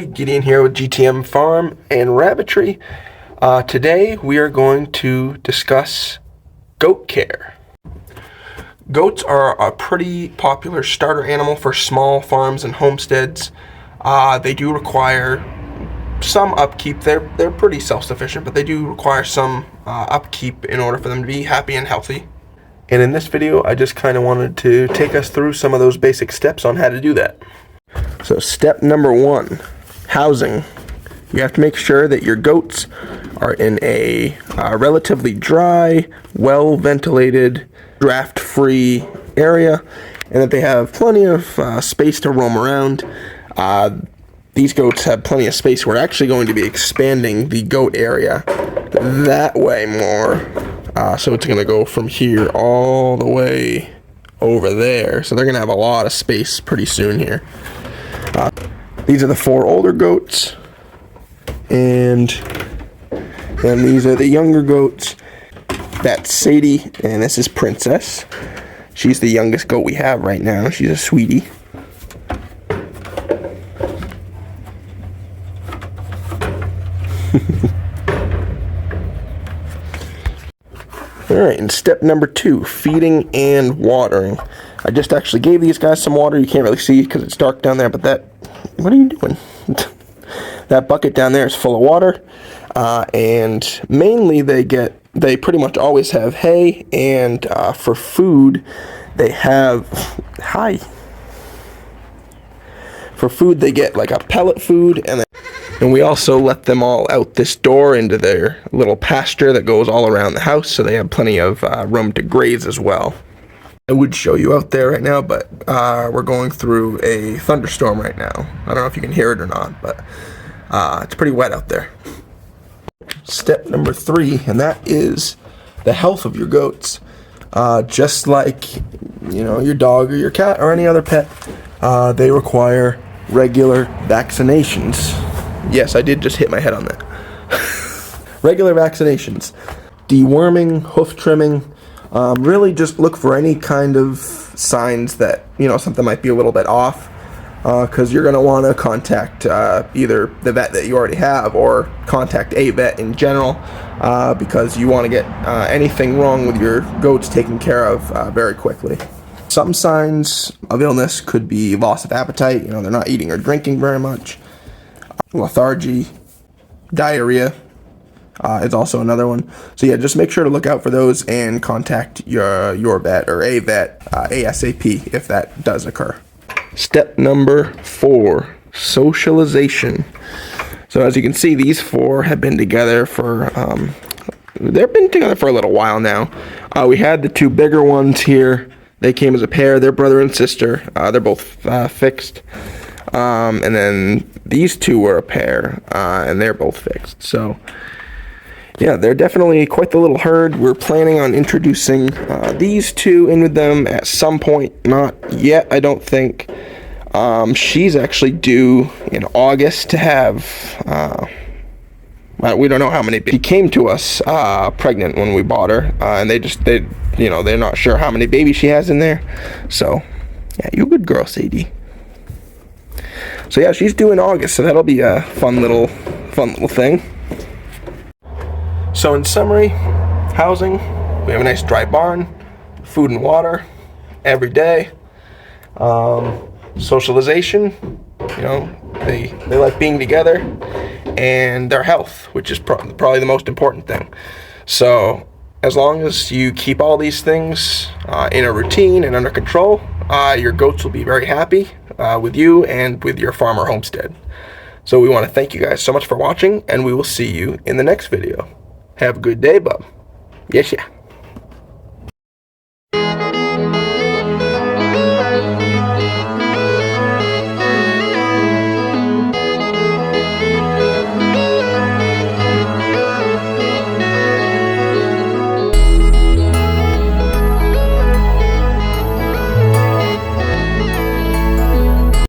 everybody, Gideon here with G.T.M Farm and Rabbitry. Today we are going to discuss goat care. Goats are a pretty popular starter animal for small farms and homesteads. They do require some upkeep. They're pretty self-sufficient, but they do require some upkeep in order for them to be happy and healthy. And in this video, I just kind of wanted to take us through some of those basic steps on how to do that. So step number 1, housing. You have to make sure that your goats are in a relatively dry, well-ventilated, draft-free area, and that they have plenty of space to roam around. These goats have plenty of space. We're actually going to be expanding the goat area that way more. So it's going to go from here all the way over there. So they're going to have a lot of space pretty soon here. These are the 4 older goats, and then these are the younger goats. That's Sadie, and this is Princess. She's the youngest goat we have right now. She's a sweetie. Alright, and step number 2, feeding and watering. I just actually gave these guys some water. You can't really see because it's dark down there, but what are you doing? That bucket down there is full of water, and mainly they pretty much always have hay, and for food, they have, for food they get like a pellet food, and we also let them all out this door into their little pasture that goes all around the house, so they have plenty of room to graze as well. I would show you out there right now, but we're going through a thunderstorm right now. I don't know if you can hear it or not, but it's pretty wet out there. Step number 3, and that is the health of your goats. Just like, your dog or your cat or any other pet, they require regular vaccinations. Yes, I did just hit my head on that. Regular vaccinations. Deworming, hoof trimming. Really just look for any kind of signs that, something might be a little bit off. Because you're going to want to contact either the vet that you already have or contact a vet in general, because you want to get anything wrong with your goats taken care of very quickly. Some signs of illness could be loss of appetite, they're not eating or drinking very much. Lethargy, diarrhea is also another one. So yeah, just make sure to look out for those and contact your vet or a vet ASAP if that does occur. Step number 4, socialization. So as you can see, these 4 have been together for they've been together for a little while now. We had the 2 bigger ones here. They came as a pair. They're brother and sister. They're both fixed. And then these 2 were a pair, and they're both fixed. So yeah, they're definitely quite the little herd. We're planning on introducing these 2 in with them at some point. Not yet, I don't think. She's actually due in August to have, we don't know how many. She came to us pregnant when we bought her, and they're not sure how many babies she has in there. So yeah, you a good girl, Sadie. So yeah, she's due in August, so that'll be a fun little thing. So in summary, housing, we have a nice dry barn, food and water every day. Socialization, they like being together, and their health, which is probably the most important thing. So as long as you keep all these things in a routine and under control, your goats will be very happy with you and with your farm or homestead. So we want to thank you guys so much for watching, and we will see you in the next video. Have a good day, bub. Yes, yeah.